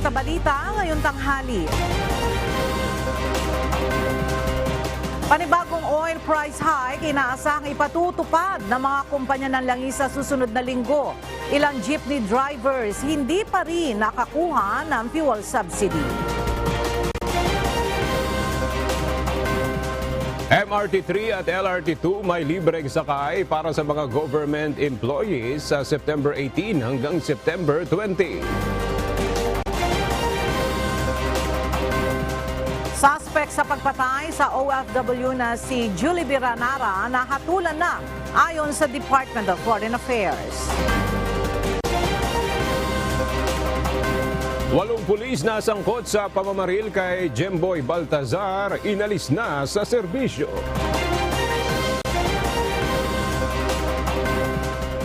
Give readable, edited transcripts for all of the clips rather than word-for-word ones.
sa balita ngayong tanghali. Panibagong oil price hike inaasahang ipatutupad ng mga kumpanya ng langis sa susunod na linggo. Ilang jeepney drivers hindi pa rin nakakuha ng fuel subsidy. MRT3 at LRT2 may libreng sakay para sa mga government employees sa September 18 hanggang September 20. Suspect sa pagpatay sa OFW na si Julie Biranara nahatulan na ayon sa Department of Foreign Affairs. 8 pulis na sangkot sa pamamaril kay Jemboy Baltazar inalis na sa serbisyo.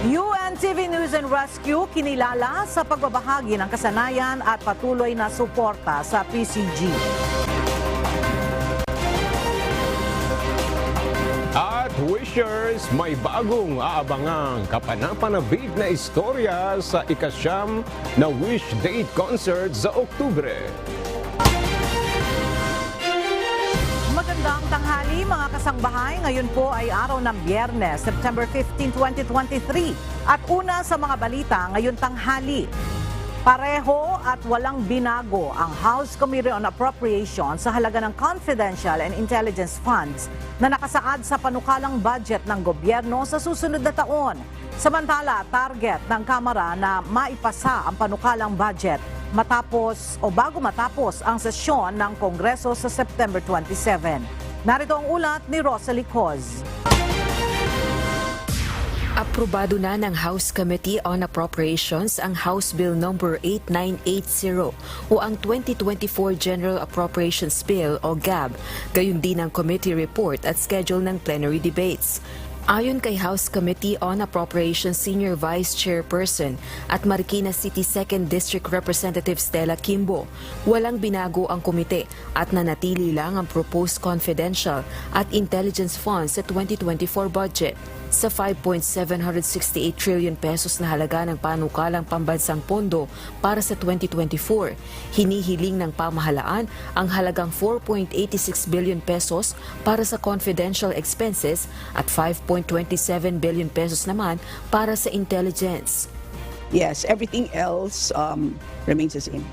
UNTV News and Rescue kinilala sa pagbabahagi ng kasanayan at patuloy na suporta sa PCG. At wishers, may bagong aabangang kapanapanabik na istorya sa ikasyam na Wish Date Concert sa Oktubre. Magandang tanghali mga kasangbahay. Ngayon po ay araw ng Biyernes, September 15, 2023. At una sa mga balita ngayon tanghali. Pareho at walang binago ang House Committee on Appropriations sa halaga ng confidential and intelligence funds na nakasaad sa panukalang budget ng gobyerno sa susunod na taon. Samantala, target ng Kamara na maipasa ang panukalang budget matapos o bago matapos ang sesyon ng Kongreso sa September 27. Narito ang ulat ni Rosalie Coz. Aprobado na ng House Committee on Appropriations ang House Bill No. 8980 o ang 2024 General Appropriations Bill o GAB, gayon din ang committee report at schedule ng plenary debates. Ayon kay House Committee on Appropriations Senior Vice Chairperson at Marikina City 2nd District Representative Stella Kimbo, walang binago ang komite at nanatili lang ang proposed confidential at intelligence funds sa 2024 budget. Sa 5.768 trillion pesos na halaga ng panukalang pambansang pondo para sa 2024, hinihiling ng pamahalaan ang halagang 4.86 billion pesos para sa confidential expenses at 5.27 billion pesos naman para sa intelligence. Yes, everything else remains the same.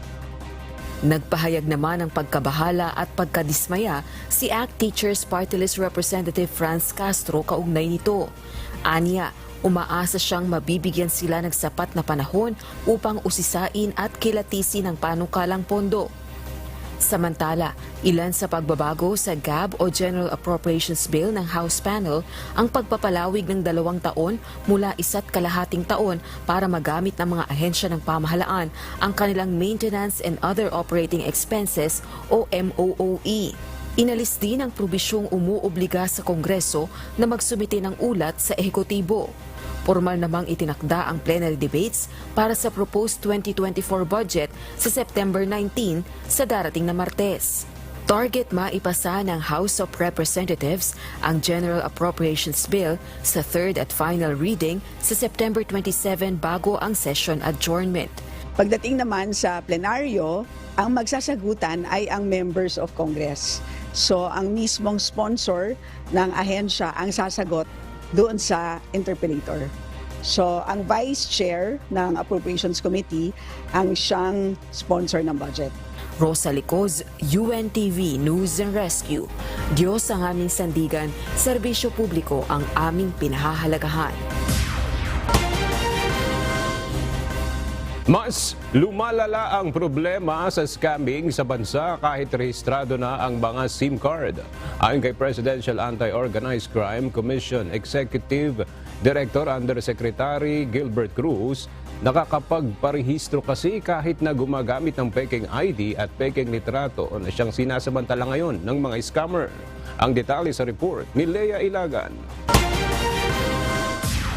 Nagpahayag naman ng pagkabahala at pagkadismaya si ACT Teachers Party List Representative Franz Castro kaugnay nito. Aniya, umaasa siyang mabibigyan sila ng sapat na panahon upang usisain at kilatisin ang panukalang pondo. Samantala, ilan sa pagbabago sa GAB o General Appropriations Bill ng House Panel ang pagpapalawig ng 2 taon mula 1.5 taon para magamit ng mga ahensya ng pamahalaan ang kanilang Maintenance and Other Operating Expenses o MOOE. Inalis din ang probisyong umuobliga sa Kongreso na magsumite ng ulat sa ehekutibo. Formal namang itinakda ang plenary debates para sa proposed 2024 budget sa September 19 sa darating na Martes. Target maipasa ng House of Representatives ang General Appropriations Bill sa third at final reading sa September 27 bago ang session adjournment. Pagdating naman sa plenaryo, ang magsasagutan ay ang members of Congress. So ang mismong sponsor ng ahensya ang sasagot doon sa interpellator. So, ang Vice Chair ng Appropriations Committee ang siyang sponsor ng budget. Rosalie Coz, UNTV News and Rescue. Diyos ang aming sandigan, serbisyo publiko ang aming pinahahalagahan. Mas lumalala ang problema sa scamming sa bansa kahit rehistrado na ang mga SIM card. Ayon kay Presidential Anti-Organized Crime Commission Executive Director Undersecretary Gilbert Cruz, nakakapagparehistro kasi kahit na gumagamit ng peking ID at peking litrato na siyang sinasamantala ngayon ng mga scammer. Ang detalye sa report ni Lea Ilagan.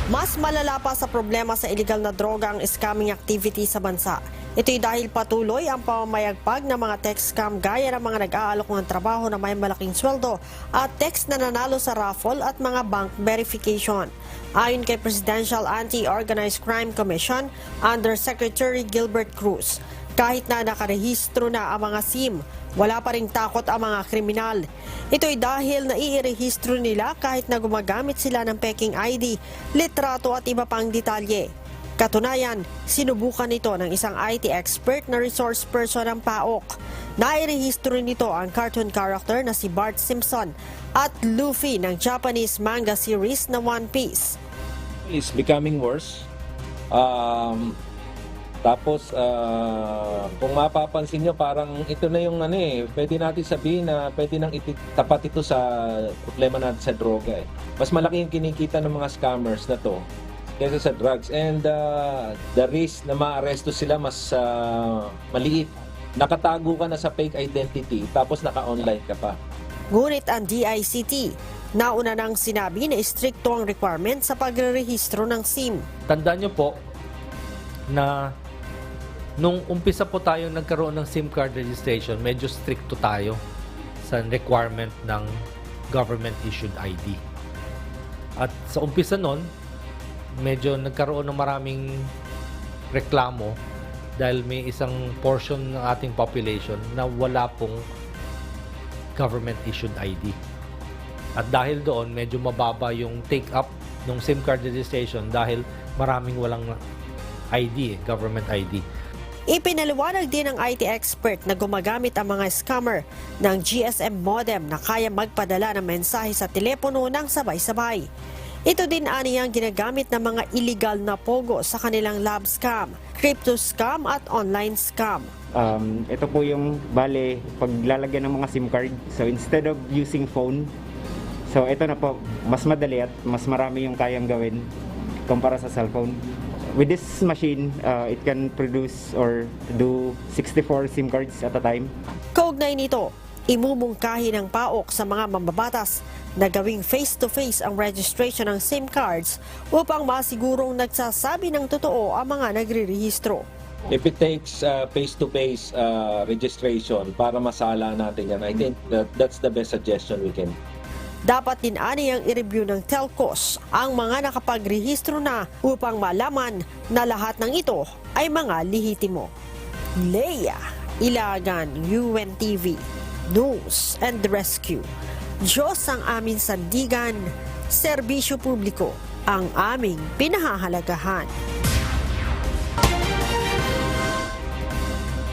Mas malala pa sa problema sa illegal na droga ang scamming activity sa bansa. Ito'y dahil patuloy ang pamamayagpag ng mga text scam gaya ng mga nag-aalok ng trabaho na may malaking sweldo at text na nanalo sa raffle at mga bank verification. Ayon kay Presidential Anti-Organized Crime Commission, Undersecretary Gilbert Cruz, Kahit na nakarehistro na ang mga SIM, wala pa ring takot ang mga kriminal. Ito'y dahil naiirehistro nila kahit na gumagamit sila ng peking ID, litrato at iba pang detalye. Katunayan, sinubukan nito ng isang IT expert na resource person ng PAOK. Nairehistro nito ang cartoon character na si Bart Simpson at Luffy ng Japanese manga series na One Piece. Is becoming worse. Tapos, kung mapapansin nyo, parang ito na yung pwede natin sabihin na pwede nang tapat ito sa problema natin sa droga. Mas malaki yung kinikita ng mga scammers na to kaysa sa drugs. And the risk na maaresto sila mas maliit. Nakatago ka na sa fake identity, tapos naka-online ka pa. Ngunit ang DICT, nauna nang sinabi na istrikto ang requirement sa pagre-rehistro ng SIM. Tandaan nyo po na nung umpisa po tayong nagkaroon ng SIM card registration, medyo stricto tayo sa requirement ng government-issued ID. At sa umpisa nun, medyo nagkaroon ng maraming reklamo dahil may isang portion ng ating population na wala pong government-issued ID. At dahil doon, medyo mababa yung take-up ng SIM card registration dahil maraming walang ID, government ID. Ipinaliwanag din ng IT expert na gumagamit ang mga scammer ng GSM modem na kaya magpadala ng mensahe sa telepono ng sabay-sabay. Ito din aniyang ginagamit ng mga illegal na pogo sa kanilang lab scam, crypto scam at online scam. Ito po yung paglalagyan ng mga SIM card. So instead of using phone, so ito na po, mas madali at mas marami yung kayang gawin kumpara sa cellphone. With this machine, it can produce or do 64 SIM cards at a time. Kaugnay nito, imumungkahi ng PAOK sa mga mambabatas na gawing face-to-face ang registration ng SIM cards upang masigurong nagsasabi ng totoo ang mga nagre-rehistro. If it takes face-to-face registration para masala natin yan, I think that's the best suggestion we can. Dapat din aniyang i-review ng telcos ang mga nakapagrehistro na upang malaman na lahat ng ito ay mga lehitimo. Leia Ilagan, UNTV, News and Rescue. Diyos ang aming sandigan, serbisyo publiko ang aming pinahahalagahan.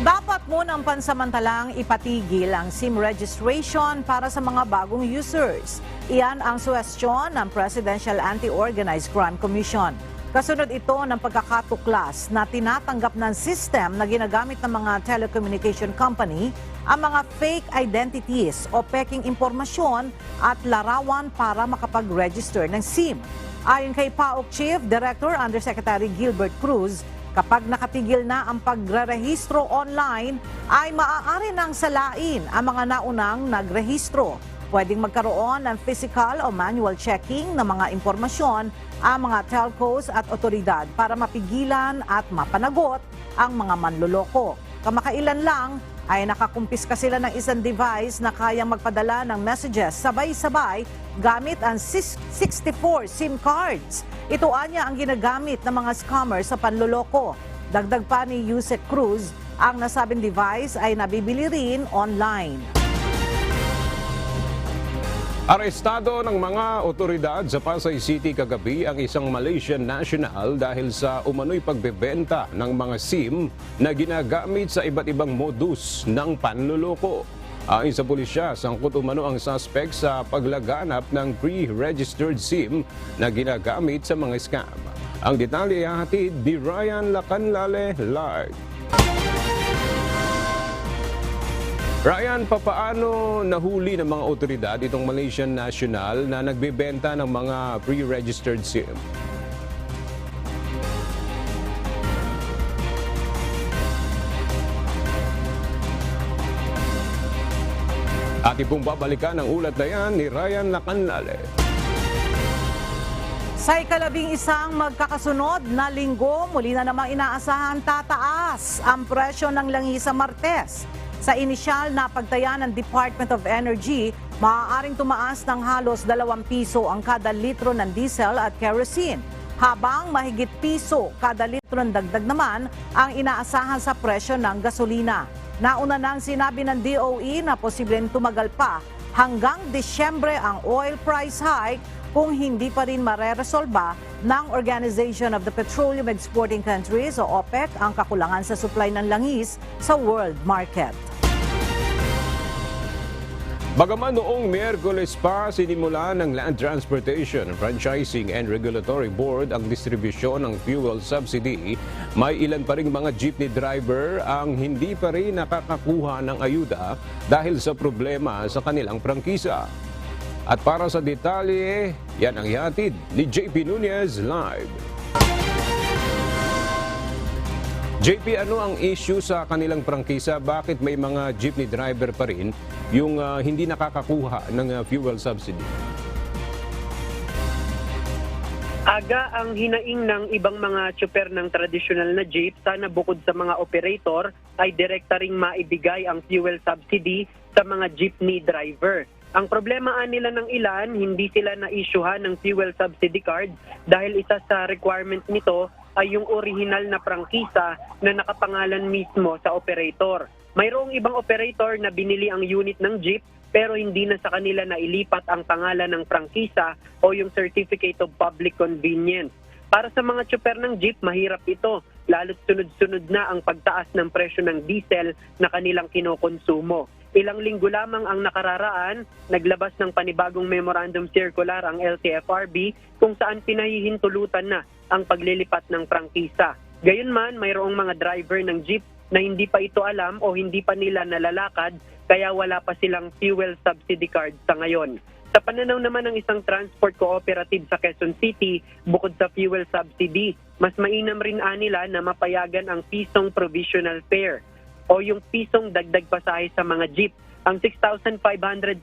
Dapat munang pansamantalang ipatigil ang SIM registration para sa mga bagong users. Iyan ang suwestyon ng Presidential Anti-Organized Crime Commission. Kasunod ito ng pagkakatuklas na tinatanggap ng system na ginagamit ng mga telecommunication company ang mga fake identities o peking impormasyon at larawan para makapag-register ng SIM. Ayon kay PAOK Chief Director Undersecretary Gilbert Cruz, kapag nakatigil na ang pagrerehistro online, ay maaari nang salain ang mga naunang nagrehistro. Pwedeng magkaroon ng physical o manual checking ng mga impormasyon ang mga telcos at otoridad para mapigilan at mapanagot ang mga manloloko. Kamakailan lang ay nakakumpiska sila ng isang device na kayang magpadala ng messages sabay-sabay gamit ang 64 SIM cards. Ito anya ang ginagamit ng mga scammers sa panloloko. Dagdag pa ni Yusek Cruz, ang nasabing device ay nabibili rin online. Arestado ng mga otoridad sa Pasay City kagabi ang isang Malaysian national dahil sa umano'y pagbebenta ng mga SIM na ginagamit sa iba't ibang modus ng panloloko. Ayon sa pulisya, sangkot umano ang suspect sa paglaganap ng pre-registered SIM na ginagamit sa mga scam. Ang detalye ay hatid ni Ryan Lacanlale live. Ryan, papaano nahuli ng mga otoridad itong Malaysian national na nagbebenta ng mga pre-registered SIM? Ating pong babalikan ang ulat na yan ni Ryan Lacanlale. Sa ikalabing isang magkakasunod na linggo, muli na namang inaasahan tataas ang presyo ng langis sa Martes. Sa inisyal na pagtaya ng Department of Energy, maaaring tumaas ng halos 2 piso ang kada litro ng diesel at kerosene. habang mahigit piso kada litro ng dagdag naman ang inaasahan sa presyo ng gasolina. Nauna nang sinabi ng DOE na posibleng tumagal pa hanggang Disyembre ang oil price hike kung hindi pa rin mareresolba ng Organization of the Petroleum Exporting Countries o OPEC ang kakulangan sa supply ng langis sa world market. Bagaman noong Miyerkules pa sinimula ng Land Transportation, Franchising and Regulatory Board ang distribusyon ng fuel subsidy, may ilan pa ring mga jeepney driver ang hindi pa rin nakakakuha ng ayuda dahil sa problema sa kanilang prangkisa. At para sa detalye, yan ang ihatid ni JP Nunez live. JP, ano ang issue sa kanilang prangkisa? Bakit may mga jeepney driver pa rin yung hindi nakakakuha ng fuel subsidy? Aga ang hinaing ng ibang mga tsuper ng tradisyonal na jeep, sana bukod sa mga operator ay direkta ring maibigay ang fuel subsidy sa mga jeepney driver. Ang problema nila ng ilan, hindi sila na-issuehan ng fuel subsidy card dahil isa sa requirement nito ay yung original na prangkisa na nakapangalan mismo sa operator. Mayroong ibang operator na binili ang unit ng jeep pero hindi na sa kanila na ilipat ang pangalan ng prangkisa o yung Certificate of Public Convenience. Para sa mga tsuper ng jeep, mahirap ito, lalo't sunod-sunod na ang pagtaas ng presyo ng diesel na kanilang kinokonsumo. Ilang linggo lamang ang nakararaan, naglabas ng panibagong memorandum circular ang LTFRB kung saan pinahihintulutan na ang paglilipat ng prangkisa. Gayunman, mayroong mga driver ng jeep na hindi pa ito alam o hindi pa nila nalalakad kaya wala pa silang fuel subsidy card sa ngayon. Sa pananaw naman ng isang transport cooperative sa Quezon City, bukod sa fuel subsidy, mas mainam rin nila na mapayagan ang pisong provisional fare o yung pisong dagdag pasahe sa mga jeep. Ang 6,500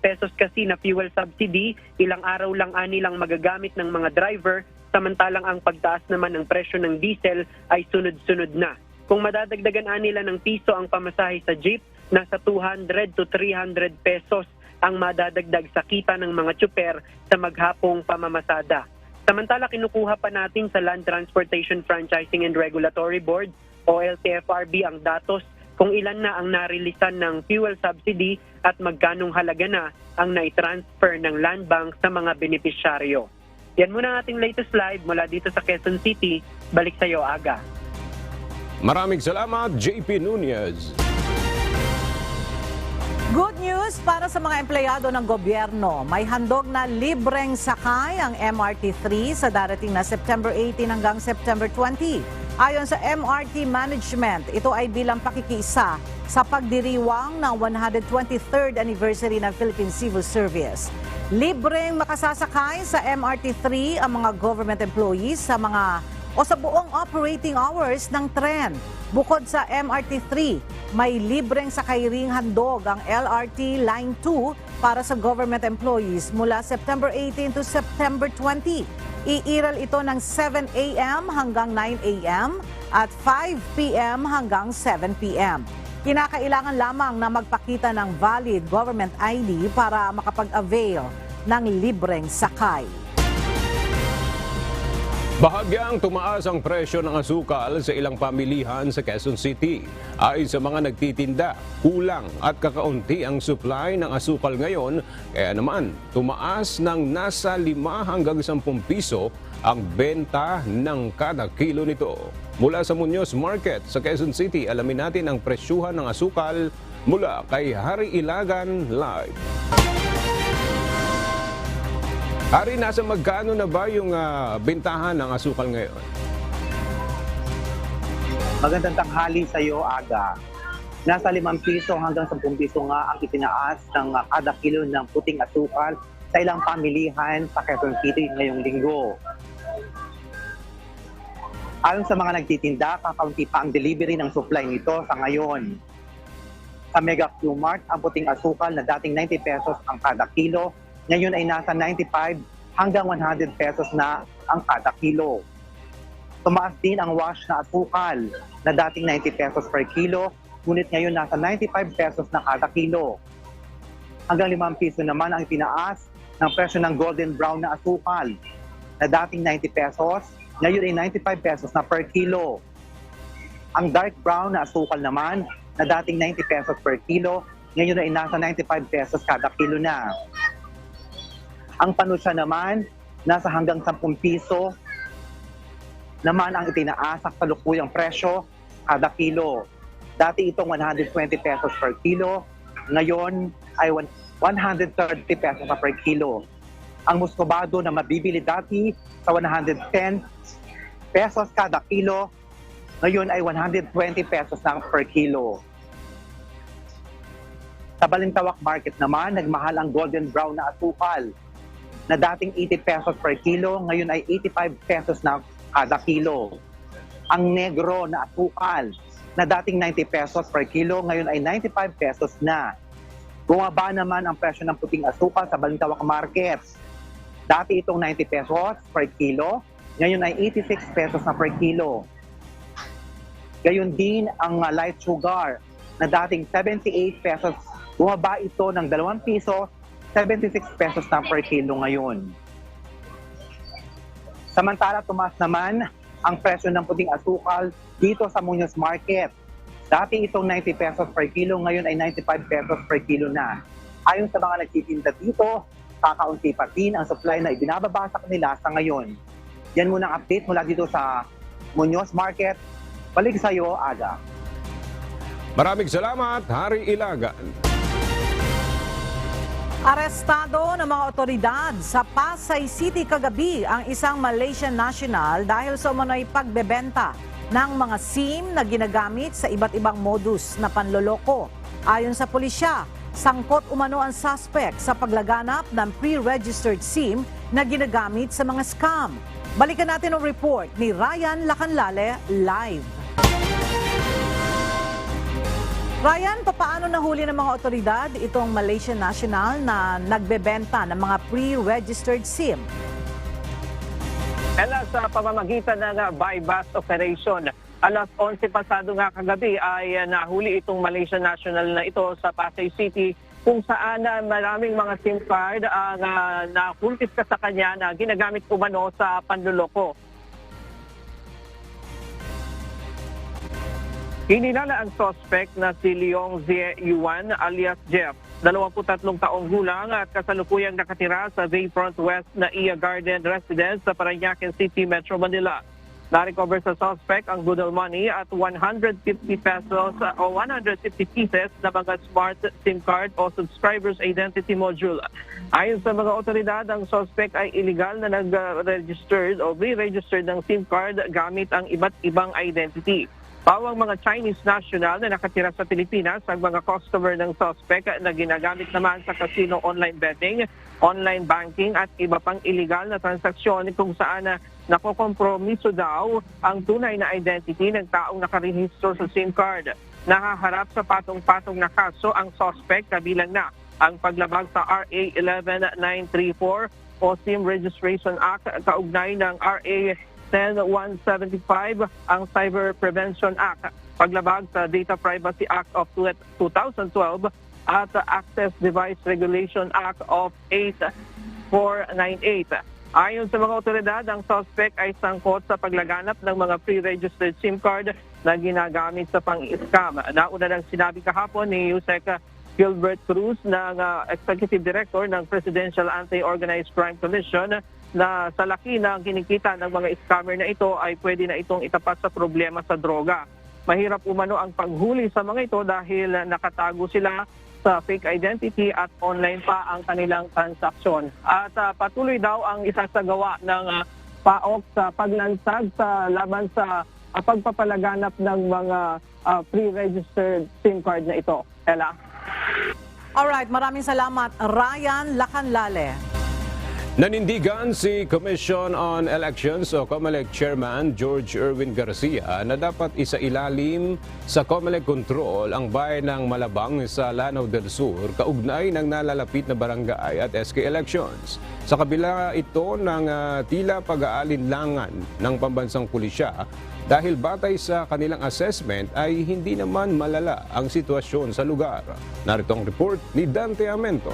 pesos kasi na fuel subsidy, ilang araw lang nilang magagamit ng mga driver, samantalang ang pagtaas naman ng presyo ng diesel ay sunod-sunod na. Kung madadagdagan nila ng piso ang pamasahe sa jeep, nasa 200 to 300 pesos ang madadagdag sa kita ng mga tsuper sa maghapong pamamasada. Samantala, kinukuha pa natin sa Land Transportation Franchising and Regulatory Board o LTFRB ang datos kung ilan na ang narilisan ng fuel subsidy at magkanong halaga na ang nai-transfer ng Land Bank sa mga benepisyaryo. Yan muna ang ating latest live mula dito sa Quezon City. Balik sa iyo, Aga. Maraming salamat, JP Nunez. Good news para sa mga empleyado ng gobyerno. May handog na libreng sakay ang MRT-3 sa darating na September 18 hanggang September 20. Ayon sa MRT Management, ito ay bilang pakikiisa sa pagdiriwang ng 123rd anniversary ng Philippine Civil Service. Libreng makasasakay sa MRT-3 ang mga government employees sa buong operating hours ng tren. Bukod sa MRT-3, may libreng sakay ring handog ang LRT Line 2 para sa government employees mula September 18 to September 20. Iiral ito ng 7 a.m. hanggang 9 a.m. at 5 p.m. hanggang 7 p.m. Kinakailangan lamang na magpakita ng valid government ID para makapag-avail ng libreng sakay. Bahagyang tumaas ang presyo ng asukal sa ilang pamilihan sa Quezon City. Ayon sa mga nagtitinda, kulang at kakaunti ang supply ng asukal ngayon, kaya naman tumaas ng nasa 5 hanggang 10 piso ang benta ng kada kilo nito. Mula sa Muñoz Market sa Quezon City, alamin natin ang presyuhan ng asukal mula kay Harry Ilagan live. Hari, nasa magkano na ba yung bentahan ng asukal ngayon? Magandang tanghali sa iyo, Aga. Nasa 5 piso hanggang 10 piso nga ang itinaas ng kada kilo ng puting asukal sa ilang pamilihan sa Quezon City ngayong linggo. Ayon sa mga nagtitinda, kakaunti pa ang delivery ng supply nito sa ngayon. Sa Mega Q-Mart, ang puting asukal na dating 90 pesos ang kada kilo, ngayon ay nasa 95 hanggang 100 pesos na ang kada kilo. Tumaas din ang wash na asukal na dating 90 pesos per kilo, ngunit ngayon nasa 95 pesos na kada kilo. Hanggang 5 piso naman ang itinaas ng presyo ng golden brown na asukal na dating 90 pesos, ngayon ay 95 pesos na per kilo. Ang dark brown na asukal naman na dating 90 pesos per kilo, ngayon ay nasa 95 pesos kada kilo na. Ang panusya naman, nasa hanggang 10 piso naman ang itinaasak sa lukuyang presyo kada kilo. Dati itong 120 pesos per kilo, ngayon ay 130 pesos na per kilo. Ang muscovado na mabibili dati sa 110 pesos kada kilo, ngayon ay 120 pesos na per kilo. Sa Balintawak Market naman, nagmahal ang golden brown na asukal na dating 80 pesos per kilo, ngayon ay 85 pesos na kada kilo. Ang negro na asukal na dating 90 pesos per kilo, ngayon ay 95 pesos na. Bumaba naman ang presyo ng puting asukal sa Balintawak Market. Dati itong 90 pesos per kilo, ngayon ay 86 pesos na per kilo. Gayon din ang light sugar na dating 78 pesos, bumaba ito ng 2 piso, 76 pesos na per kilo ngayon. Samantala, tumaas naman ang presyo ng puting asukal dito sa Muñoz Market. Dati itong 90 pesos per kilo, ngayon ay 95 pesos per kilo na. Ayon sa mga nagtitinda dito, kakaunti pa din ang supply na ibinababa sa kanila sa ngayon. Yan muna ang update mula dito sa Muñoz Market. Balik sa iyo, Aga. Maraming salamat, Hari Ilagan. Arestado ng mga otoridad sa Pasay City kagabi ang isang Malaysian national dahil sa umano'y pagbebenta ng mga SIM na ginagamit sa iba't ibang modus na panloloko. Ayon sa pulisya, sangkot umano ang suspect sa paglaganap ng pre-registered SIM na ginagamit sa mga scam. Balikan natin ang report ni Ryan Lacanlale live. Ryan, papaano nahuli ng mga otoridad itong Malaysian national na nagbebenta ng mga pre-registered SIM? Ella, sa pamamagitan ng buy-bust operation, alas 11 pasado nga kagabi ay nahuli itong Malaysian national na ito sa Pasay City kung saan maraming mga SIM card ang nakulpiska sa kanya na ginagamit umano sa panloloko. Hinilala ang suspect na si Leong Zie Yuan alias Jeff, 23 taong gulang at kasalukuyang nakatira sa Bayfront West na Iya Garden Residence sa Parañaque City, Metro Manila. Na-recover sa suspect ang Google money at 150 pesos o 150 pieces na mga smart SIM card o subscriber's identity module. Ayon sa mga otoridad, ang suspect ay illegal na nag-registered o re-registered ng SIM card gamit ang iba't ibang identity. Pawang mga Chinese national na nakatira sa Pilipinas ang mga customer ng suspect na ginagamit naman sa casino online betting, online banking at iba pang illegal na transaksyon kung saan nakokompromiso daw ang tunay na identity ng taong nakarehistro sa SIM card. Nakaharap sa patong-patong na kaso ang suspect kabilang na ang paglabag sa RA 11934 o SIM Registration Act kaugnay ng RA 10175, ang Cyber Prevention Act, paglabag sa Data Privacy Act of 2012 at Access Device Regulation Act of 8498. Ayon sa mga otoridad, ang suspect ay sangkot sa paglaganap ng mga pre-registered SIM card na ginagamit sa pang-scam. Nauna nang sinabi kahapon ni Yusek Gilbert Cruz ng Executive Director ng Presidential Anti-Organized Crime Commission na sa laki ng kinikita ng mga scammer na ito ay pwede na itong itapat sa problema sa droga. Mahirap umano ang paghuli sa mga ito dahil nakatago sila sa fake identity at online pa ang kanilang transaksyon. At patuloy daw ang isasagawa ng PAOK sa paglansag sa laban sa pagpapalaganap ng mga pre-registered SIM card na ito. Ella? Alright, maraming salamat Ryan Lacanlale. Nanindigan si Commission on Elections o COMELEC Chairman George Erwin Garcia na dapat isailalim sa COMELEC control ang bayan ng Malabang sa Lanao del Sur kaugnay ng nalalapit na barangay at SK elections. Sa kabila ito ng tila pag-aalinlangan ng pambansang pulisya dahil batay sa kanilang assessment ay hindi naman malala ang sitwasyon sa lugar. Narito ang report ni Dante Amento.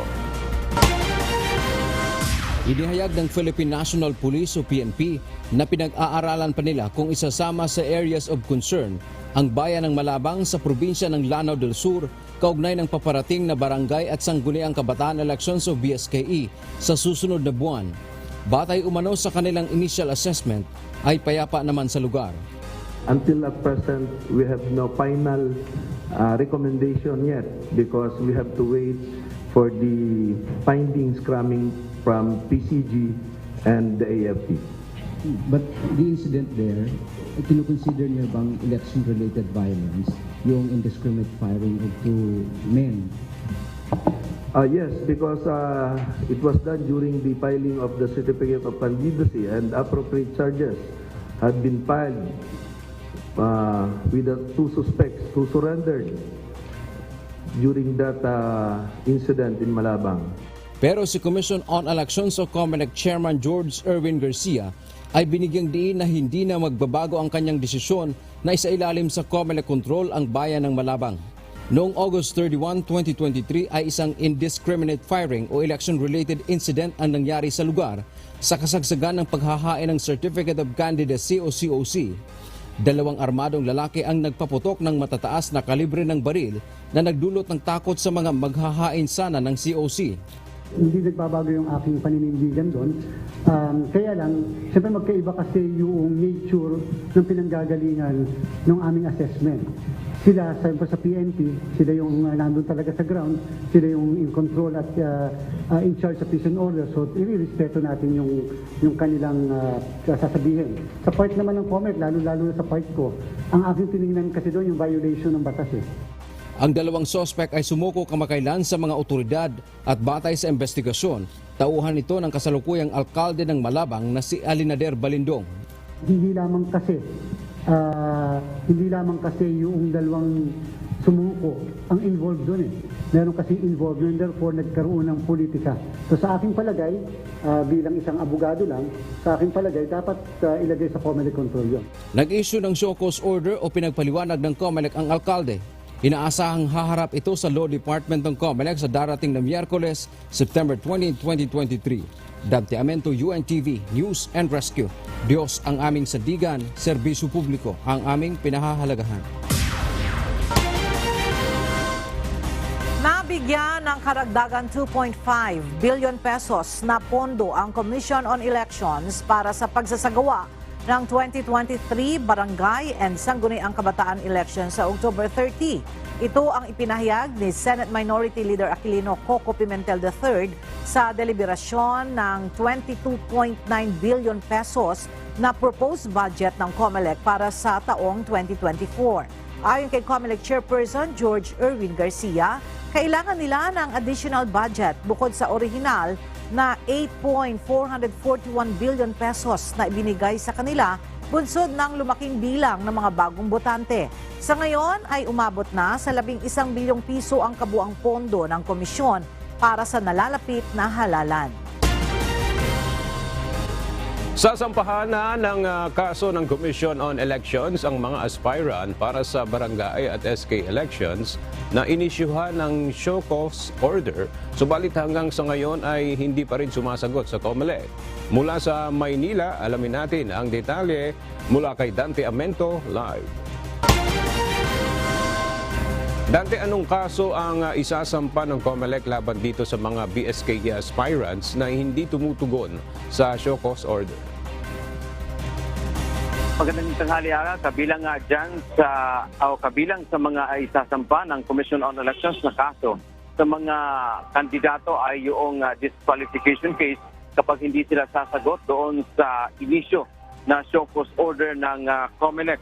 Inihayag ng Philippine National Police o PNP na pinag-aaralan pa nila kung isasama sa areas of concern ang bayan ng Malabang sa probinsya ng Lanao del Sur kaugnay ng paparating na barangay at sangguniang kabataan elections o BSKE sa susunod na buwan. Batay umano sa kanilang initial assessment ay payapa naman sa lugar. Until at present, we have no final recommendation yet because we have to wait for the findings coming from PCG and the AFP. But the incident there, kinukonsider niyo bang election-related violence, yung indiscriminate firing of two men? Yes, because it was done during the filing of the certificate of candidacy and appropriate charges had been filed with the two suspects who surrendered during that incident in Malabang. Pero si Commission on Elections o COMELEC Chairman George Erwin Garcia ay binigyang diin na hindi na magbabago ang kanyang desisyon na isailalim sa COMELEC control ang bayan ng Malabang. Noong August 31, 2023 ay isang indiscriminate firing o election-related incident ang nangyari sa lugar sa kasagsagan ng paghahain ng Certificate of Candidacy o COC. Dalawang armadong lalaki ang nagpaputok ng matataas na kalibre ng baril na nagdulot ng takot sa mga maghahain sana ng COC. Hindi nagbabago yung aking paninindigan doon. Kaya lang, siyempre magkaiba kasi yung nature ng pinanggagalingan ng aming assessment. Sila, sa PNP, sila yung nandun talaga sa ground, sila yung in control at in charge sa prison order. So, i-respeto natin yung kanilang sasabihin. Sa part naman ng COMELEC, lalo-lalo na sa part ko, ang aking tinignan kasi doon yung violation ng batas eh. Ang dalawang sospek ay sumuko kamakailan sa mga otoridad at batay sa investigasyon, tauhan ito ng kasalukuyang alkalde ng Malabang na si Alinader Balindong. Hindi lamang kasi yung dalawang sumuko ang involved doon eh. Meron kasi involved and therefore nagkaroon ng politika. So sa aking palagay, bilang isang abogado lang, sa aking palagay dapat ilagay sa COMELEC control yun. Nag-issue ng show cause order o pinagpaliwanag ng COMELEC ang alkalde. Inaasahang haharap ito sa Law Department ng COMELEC sa darating na Miyerkules, September 20, 2023. Dante Amento, UNTV, News and Rescue. Diyos ang aming sandigan, serbisyo publiko ang aming pinahahalagahan. Nabigyan ng karagdagan 2.5 billion pesos na pondo ang Commission on Elections para sa pagsasagawa ng 2023 Barangay and Sangguniang Kabataan Elections sa October 30. Ito ang ipinahayag ni Senate Minority Leader Aquilino Coco Pimentel III sa deliberasyon ng 22.9 billion pesos na proposed budget ng COMELEC para sa taong 2024. Ayon kay COMELEC Chairperson George Erwin Garcia, kailangan nila ng additional budget bukod sa orihinal na 8.441 billion pesos na ibinigay sa kanila bunsod ng lumaking bilang ng mga bagong botante. Sa ngayon ay umabot na sa 11 bilyong piso ang kabuang pondo ng komisyon para sa nalalapit na halalan. Sasampahan na ng kaso ng Commission on Elections ang mga aspirant para sa barangay at SK elections na inisyuhan ng show cause order, subalit hanggang sa ngayon ay hindi pa rin sumasagot sa COMELEC. Mula sa Maynila, alamin natin ang detalye mula kay Dante Amento live. Dante, anong kaso ang isasampa ng COMELEC laban dito sa mga BSKE aspirants na hindi tumutugon sa show cause order? Magandang tanghali, kabilang dyan kabilang sa mga isasampa ng Commission on Elections na kaso sa mga kandidato ay yung disqualification case kapag hindi sila sasagot doon sa inisyo na show cause order ng COMELEC.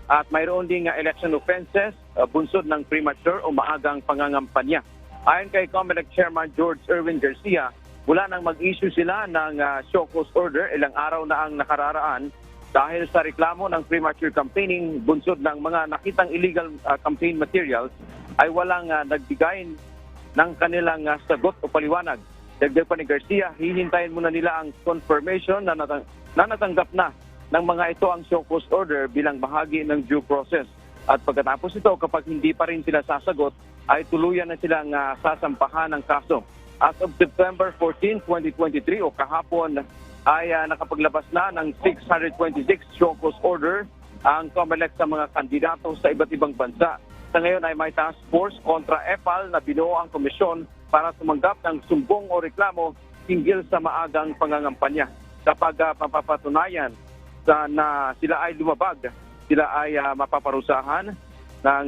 At mayroon ding election offenses, bunsod ng premature o maagang pangangampanya. Ayon kay COMELEC Chairman George Erwin Garcia, mula nang mag-issue sila ng show cause order, ilang araw na ang nakararaan dahil sa reklamo ng premature campaigning bunsod ng mga nakitang illegal campaign materials ay walang nagbigay ng kanilang sagot o paliwanag. Dagdag pa ni Garcia, hihintayin muna nila ang confirmation na natanggap na ng mga ito ang show cause order bilang bahagi ng due process. At pagkatapos ito, kapag hindi pa rin sila sasagot, ay tuluyan na silang sasampahan ng kaso. As of September 14, 2023 o kahapon ay nakapaglabas na ng 626 show cause order ang COMELEC sa mga kandidato sa iba't ibang bansa. Sa ngayon ay may task force kontra EPAL na binuo ang komisyon para sumanggap ng sumbong o reklamo hinggil sa maagang pangangampanya. Kapag mapapatunayan na sila ay lumabag, sila ay mapaparusahan ng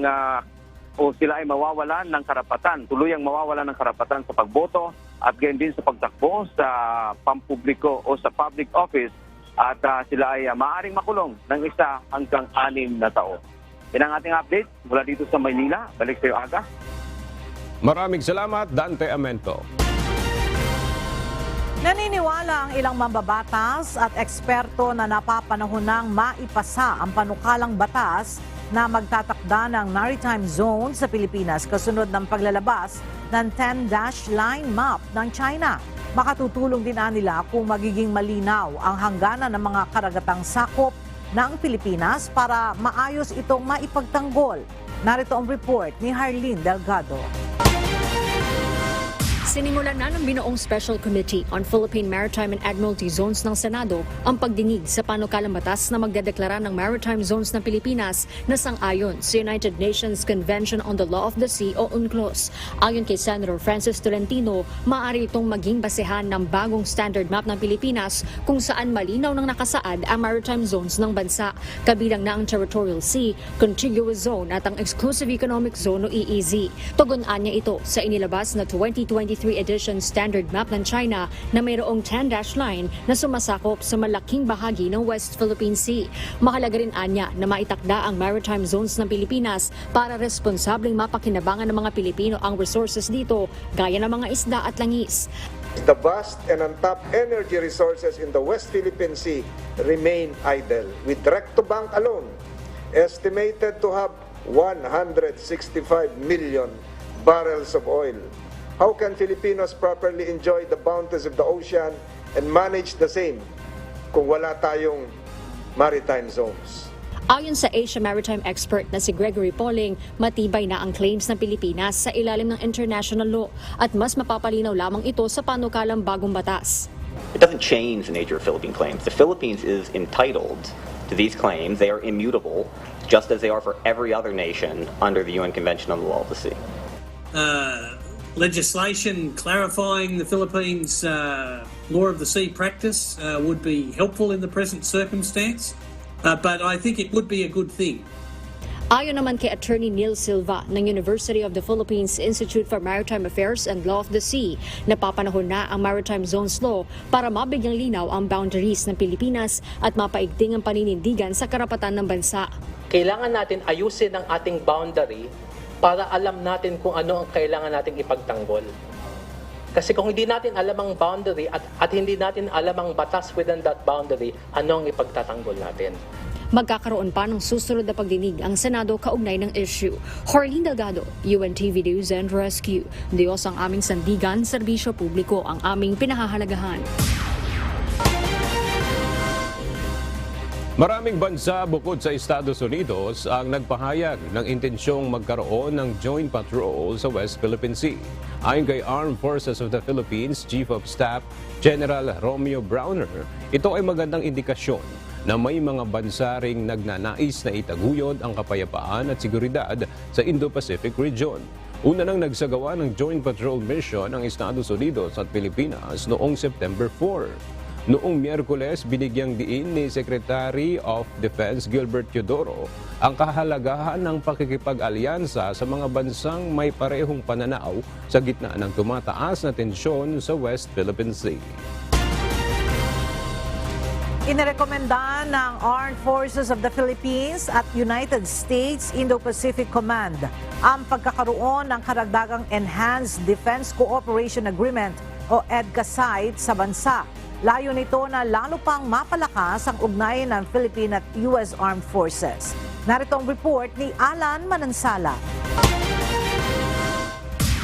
o sila ay mawawalan ng karapatan, tuluyang mawawalan ng karapatan sa pagboto at gayon din sa pagtakbo sa pampubliko o sa public office at sila ay maaaring makulong ng 1 hanggang 6 na taon. Yan ang ating update mula dito sa Maynila. Balik sa iyo, Aga. Maraming salamat, Dante Amento. Naniniwala ang ilang mambabatas at eksperto na napapanahon nang maipasa ang panukalang batas na magtatakda ng maritime zone sa Pilipinas kasunod ng paglalabas ng 10-dash line map ng China. Makatutulong din nila kung magiging malinaw ang hangganan ng mga karagatang sakop ng Pilipinas para maayos itong maipagtanggol. Narito ang report ni Harleen Delgado. Sinimulan na ng binuong Special Committee on Philippine Maritime and Admiralty Zones ng Senado ang pagdinig sa panukalang batas na magdedeklara ng maritime zones ng Pilipinas na sang-ayon sa United Nations Convention on the Law of the Sea o UNCLOS. Ayon kay Senator Francis Tolentino, maaari itong maging basehan ng bagong standard map ng Pilipinas kung saan malinaw nang nakasaad ang maritime zones ng bansa. Kabilang na ang Territorial Sea, Contiguous Zone at ang Exclusive Economic Zone o EEZ. Tugon-an niya ito sa inilabas na 2023 edition standard map ng China na mayroong 10-dash line na sumasakop sa malaking bahagi ng West Philippine Sea. Mahalaga rin anya na maitakda ang maritime zones ng Pilipinas para responsableng mapakinabangan ng mga Pilipino ang resources dito gaya ng mga isda at langis. The vast and untapped energy resources in the West Philippine Sea remain idle, with Rectobank alone estimated to have 165 million barrels of oil. How can Filipinos properly enjoy the bounties of the ocean and manage the same kung wala tayong maritime zones? Ayon sa Asia Maritime expert na si Gregory Polling, matibay na ang claims ng Pilipinas sa ilalim ng international law at mas mapapalinaw lamang ito sa panukalang bagong batas. It doesn't change the nature of Philippine claims. The Philippines is entitled to these claims. They are immutable, just as they are for every other nation under the UN Convention on the Law of the Sea. Legislation clarifying the Philippines' law of the sea practice would be helpful in the present circumstance, but I think it would be a good thing. Ayon naman kay Attorney Neil Silva ng University of the Philippines Institute for Maritime Affairs and Law of the Sea, napapanahon na ang Maritime Zones Law para mabigyang linaw ang boundaries ng Pilipinas at mapaigting ang paninindigan sa karapatan ng bansa. Kailangan natin ayusin ang ating boundary para alam natin kung ano ang kailangan nating ipagtanggol. Kasi kung hindi natin alam ang boundary at hindi natin alam ang batas within that boundary, ano ang ipagtatanggol natin? Magkakaroon pa ng susunod na pagdinig ang Senado kaugnay ng issue. Harleen Delgado, UNTV News and Rescue. Diyos ang aming sandigan, serbisyo publiko ang aming pinahahalagahan. Maraming bansa bukod sa Estados Unidos ang nagpahayag ng intensyong magkaroon ng joint patrol sa West Philippine Sea. Ayon kay Armed Forces of the Philippines Chief of Staff General Romeo Browner, ito ay magandang indikasyon na may mga bansa ring nagnanais na itaguyod ang kapayapaan at seguridad sa Indo-Pacific region. Una nang nagsagawa ng joint patrol mission ang Estados Unidos at Pilipinas noong September 4. Noong Miyerkules, binigyang diin ni Secretary of Defense Gilbert Teodoro ang kahalagahan ng pakikipag-alyansa sa mga bansang may parehong pananaw sa gitna ng tumataas na tensyon sa West Philippine Sea. Inirekomenda ng Armed Forces of the Philippines at United States Indo-Pacific Command ang pagkakaroon ng karagdagang Enhanced Defense Cooperation Agreement o EDCA sa bansa. Layo nito na lalo pang mapalakas ang ugnayan ng Philippine at U.S. Armed Forces. Narito ang report ni Alan Manansala.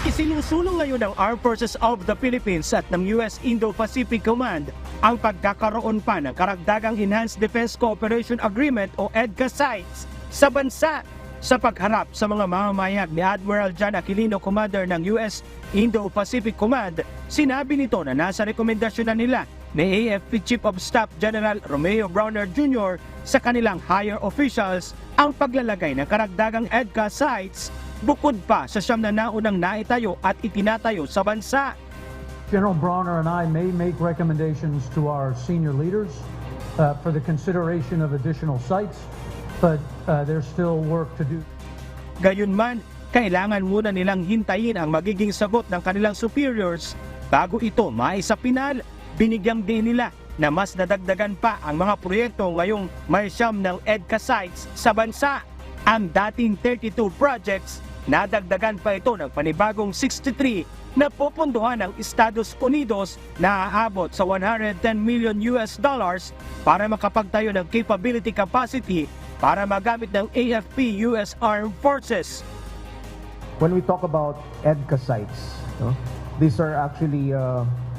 Isinusulong ngayon ng Armed Forces of the Philippines at ng U.S. Indo-Pacific Command ang pagkakaroon pa ng karagdagang Enhanced Defense Cooperation Agreement o EDCA sites sa bansa. sa pagharap sa mga mamamayag ni Admiral John Aquilino, Commander ng US Indo-Pacific Command, sinabi nito na nasa rekomendasyon na nila ni AFP Chief of Staff General Romeo Browner Jr. sa kanilang higher officials ang paglalagay ng karagdagang EDCA sites bukod pa sa siyam na naunang naitayo at itinatayo sa bansa. General Browner and I may make recommendations to our senior leaders for the consideration of additional sites, but there's still work to do. Gayunman, kailangan muna nilang hintayin ang magiging sagot ng kanilang superiors bago ito maisapinal. Binigyang din nila na mas nadagdagan pa ang mga proyekto ngayong may siyam ng EDCA sites sa bansa. Ang dating 32 projects, nadagdagan pa ito ng panibagong 63 na popondohan ng Estados Unidos na aabot sa $110 million para makapagtayo ng capability capacity para magamit ng AFP US Armed Forces. When we talk about EDCA sites, these are actually,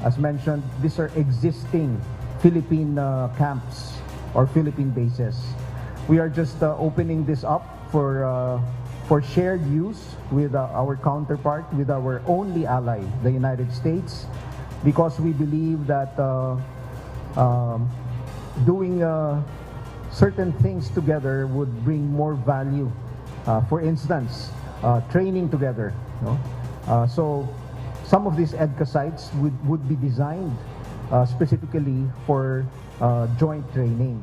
as mentioned, these are existing Philippine camps or Philippine bases. We are just opening this up for shared use with our counterpart, with our only ally, the United States, because we believe that doing certain things together would bring more value. For instance, training together. So some of these EDCA sites would be designed specifically for joint training.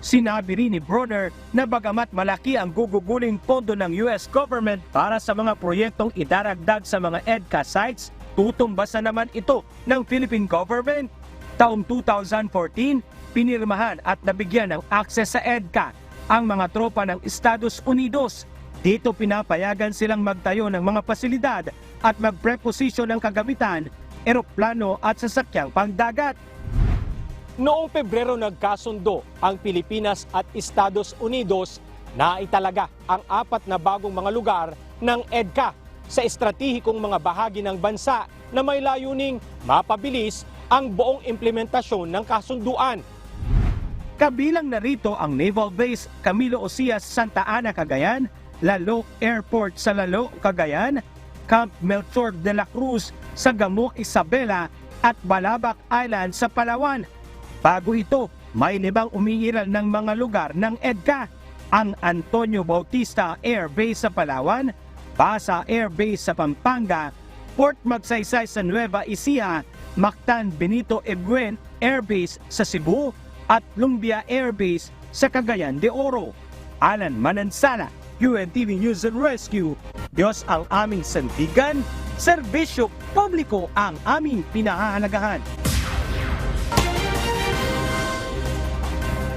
Sinabi rin ni Browner na bagamat malaki ang guguguling pondo ng US government para sa mga proyektong idaragdag sa mga EDCA sites, tutumbasan naman ito ng Philippine government. Taong 2014, pinirmahan at nabigyan ng access sa EDCA ang mga tropa ng Estados Unidos. Dito pinapayagan silang magtayo ng mga pasilidad at magpreposisyon ng kagamitan, eroplano at sasakyang pangdagat. Noong Pebrero nagkasundo ang Pilipinas at Estados Unidos na italaga ang 4 na bagong mga lugar ng EDCA sa estratehikong mga bahagi ng bansa na may layuning mapabilis ang buong implementasyon ng kasunduan. Kabilang na rito ang Naval Base Camilo Ocias, Santa Ana, Cagayan, Lalo Airport sa Lalo, Cagayan, Camp Melchor de la Cruz sa Gamok, Isabela at Balabac Island sa Palawan. Bago ito, may 5 umiiral ng mga lugar ng EDCA, ang Antonio Bautista Air Base sa Palawan, Basa Air Base sa Pampanga, Port Magsaysay sa Nueva Ecija, Mactan Benito Ebuen Air Base sa Cebu at Lumbia Air Base sa Cagayan de Oro. Alan Manansala, UNTV News and Rescue. Diyos ang aming sandigan, serbisyo publiko ang aming pinahahalagahan.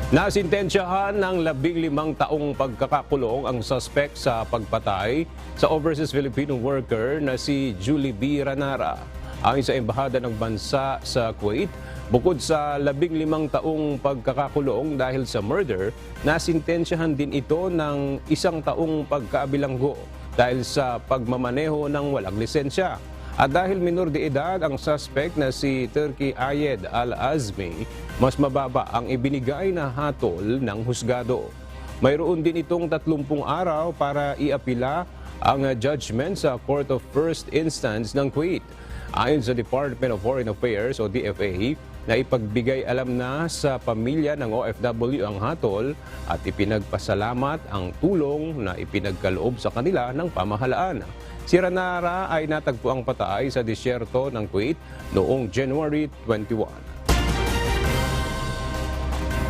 Nasintensyahan ng 15 taong pagkakakulong ang suspect sa pagpatay sa overseas Filipino worker na si Julie B. Ranara. Ang sa embahada ng bansa sa Kuwait, bukod sa 15 taong pagkakakulong dahil sa murder, nasintensyahan din ito ng 1 taong pagkaabilanggo dahil sa pagmamaneho ng walang lisensya. At dahil minor de edad ang suspect na si Turki Ayed Al-Azmi, mas mababa ang ibinigay na hatol ng husgado. Mayroon din itong 30 araw para iapila ang judgment sa Court of First Instance ng Kuwait. Ayon sa Department of Foreign Affairs o DFA, na ipagbigay alam na sa pamilya ng OFW ang hatol at ipinagpasalamat ang tulong na ipinagkaloob sa kanila ng pamahalaan. Si Ranara ay natagpuang patay sa disyerto ng Kuwait noong January 21.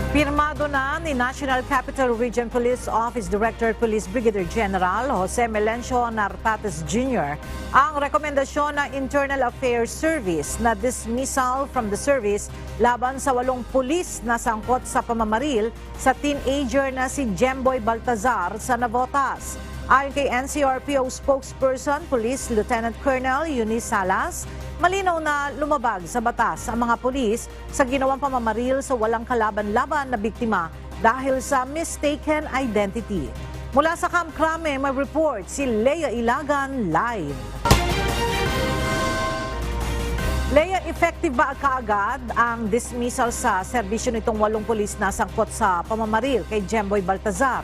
Pirmado na ni National Capital Region Police Office Director Police Brigadier General Jose Melencio Nartates Jr. ang rekomendasyon ng Internal Affairs Service na dismissal from the service laban sa 8 pulis na sangkot sa pamamaril sa teenager na si Jemboy Baltazar sa Navotas. Ayon kay NCRPO spokesperson Police Lieutenant Colonel Eunice Salas, malinaw na lumabag sa batas ang mga pulis sa ginawang pamamaril sa walang kalaban-laban na biktima dahil sa mistaken identity. Mula sa Camp Crame, may report si Lea Ilagan live. Lea, effective ba kaagad ang dismissal sa serbisyo nitong 8 pulis na sangkot sa pamamaril kay Jemboy Baltazar?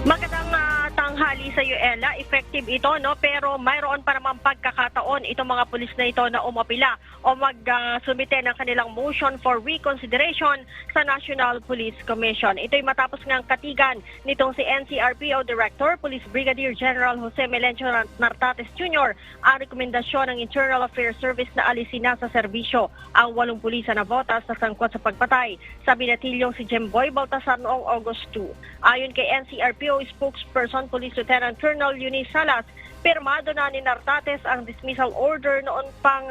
Magandang tanghali sa iyo, Ella. Effective ito, no? Pero mayroon pa naman pagkakataon itong mga pulis na ito na umapila o magsumite ng kanilang motion for reconsideration sa National Police Commission. Ito'y matapos ngang katigan nitong si NCRPO Director, Police Brigadier General Jose Melencio Nartates Jr. ang rekomendasyon ng Internal Affairs Service na alisin na sa serbisyo ang 8 pulisa na votas sa sangkot sa pagpatay sa binatilyong si Jemboy Baltasar noong August 2. Ayon kay NCRPO spokesperson Police Lieutenant Colonel Eunice Salas, pirmado na ni Nartates ang dismissal order noon pang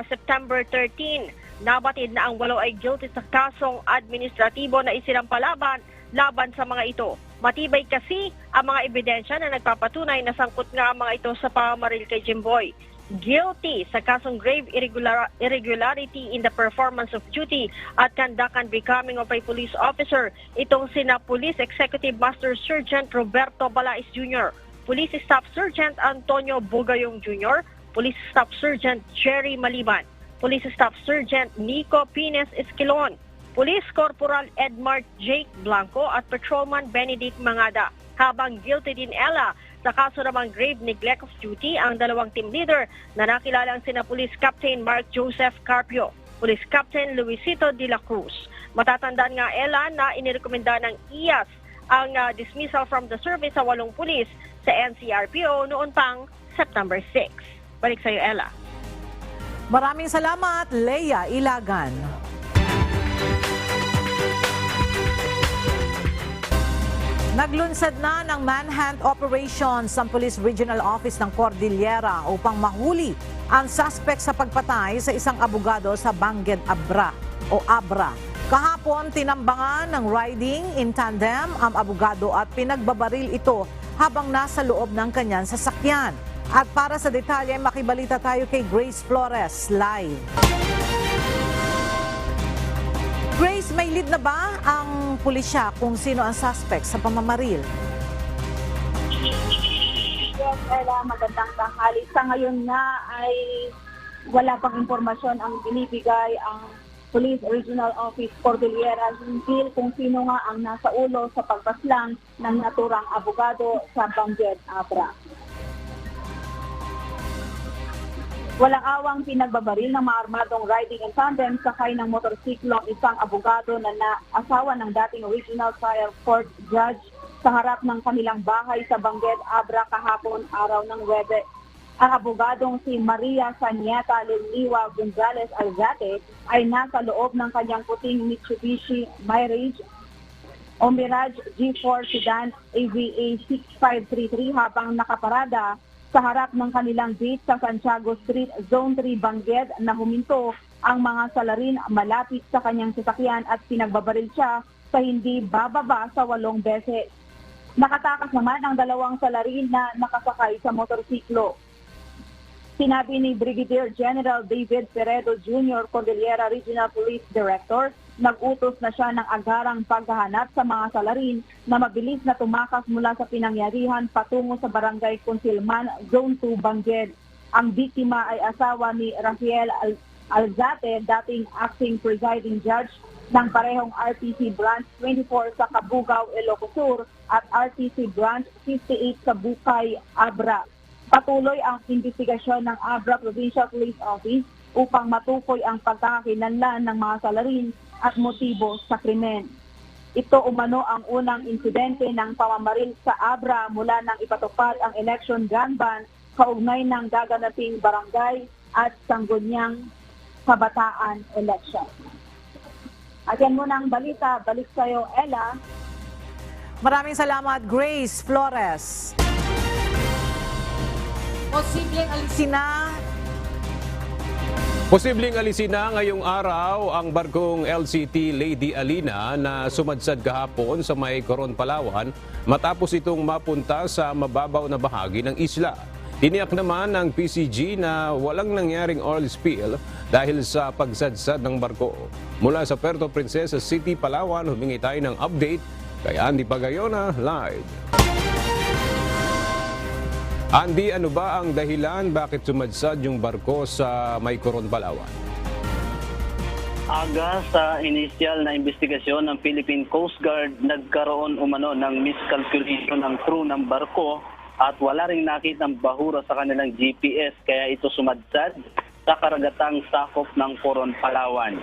September 13. Nabatid na ang 8 ay guilty sa kasong administratibo na isinampalaban laban sa mga ito. Matibay kasi ang mga ebidensya na nagpapatunay na sangkot nga ang mga ito sa pamamaril kay Jemboy. Guilty sa kasong grave irregularity in the performance of duty at conduct and becoming of a police officer. Itong sina Police Executive Master Sergeant Roberto Balais Jr., Police Staff Sergeant Antonio Bugayong Jr., Police Staff Sergeant Jerry Maliban, Police Staff Sergeant Nico Pines Esquilon, Police Corporal Edmar Jake Blanco at Patrolman Benedict Mangada. Habang guilty din Ella sa kaso namang grave neglect of duty ang 2 team leader na nakilalang sina Police Captain Mark Joseph Carpio, Police Captain Luisito de la Cruz. Matatandaan nga Ella na inirekomenda ng IAS ang dismissal from the service sa 8 pulis sa NCRPO noon pang September 6. Balik sa iyo, Ella. Maraming salamat, Leia Ilagan. Naglunsad na ng manhunt operations ang Police Regional Office ng Cordillera upang mahuli ang suspect sa pagpatay sa isang abogado sa Bangued Abra. Kahapon, tinambangan ng riding in tandem ang abogado at pinagbabaril ito habang nasa loob ng kanyang sasakyan. At para sa detalye, makibalita tayo kay Grace Flores live. Grace, may lead na ba ang pulisya kung sino ang suspect sa pamamaril? Yes, Ella, magandang tanghali. Sa ngayon nga ay wala pang impormasyon ang binibigay ang Police Regional Office Cordillera hinggil kung sino nga ang nasa ulo sa pagpaslang ng naturang abogado sa Bangued Abra. Walang awang pinagbabaril ng mga armadong riding in tandem sakay ng motorsiklo ang isang abogado na asawa ng dating Regional Trial Court Judge sa harap ng kanilang bahay sa Bangued Abra kahapon araw ng Webe. Ang abogadong si Maria Sanieta Liliwa Gonzalez Alzate ay nasa loob ng kanyang puting Mitsubishi Mirage o Mirage G4 Sedan AVA 6533 habang nakaparada sa harap ng kanilang gate sa Santiago Street, Zone 3, Bangued na huminto ang mga salarin malapit sa kanyang sasakyan at pinagbabaril siya sa hindi bababa sa 8 beses. Nakatakas naman ang 2 salarin na nakasakay sa motorsiklo. Sinabi ni Brigadier General David Peredo Jr., Cordillera Regional Police Director, nag-utos na siya ng agarang paghahanap sa mga salarin na mabilis na tumakas mula sa pinangyarihan patungo sa Barangay Consilman, Zone 2, Bangued. Ang biktima ay asawa ni Rafael Alzate, dating acting presiding judge ng parehong RTC Branch 24 sa Cabugao, Ilocos Sur at RTC Branch 58 sa Bukay, Abra. Patuloy ang investigasyon ng Abra Provincial Police Office upang matukoy ang pagkakakilanlan ng mga salarin at motibo sa krimen. Ito umano ang unang insidente ng pamamaril sa Abra mula nang ipatupad ang election gun ban kaugnay ng gaganaping barangay at sangguniang kabataan election. At yan muna ang balita. Balik sa iyo, Ella. Maraming salamat, Grace Flores. Posibleng alisin na ngayong araw ang barkong LCT Lady Alina na sumadsad kahapon sa may Coron, Palawan matapos itong mapunta sa mababaw na bahagi ng isla. Tiniyak naman ng PCG na walang nangyaring oil spill dahil sa pagsadsad ng barko. Mula sa Puerto Princesa City, Palawan, humingi tayo ng update kay Andy Pagayona live. Andy, ano ba ang dahilan bakit sumadsad yung barko sa may Coron, Palawan? Aga sa initial na investigasyon ng Philippine Coast Guard, nagkaroon umano ng miscalculation ng crew ng barko at wala ring nakitang bahura sa kanilang GPS kaya ito sumadsad sa karagatang sakop ng Coron, Palawan.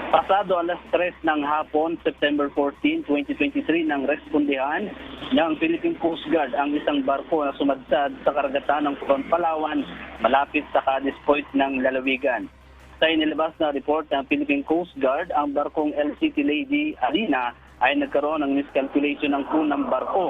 Pasado alas 3 ng hapon, September 14, 2023, nang respondihan ng Philippine Coast Guard ang isang barko na sumadsad sa karagatan ng Coron, Palawan malapit sa Cadiz Point ng lalawigan. Sa inilabas na report ng Philippine Coast Guard, ang barkong LCT Lady Alina ay nagkaroon ng miscalculation ng crew ng barko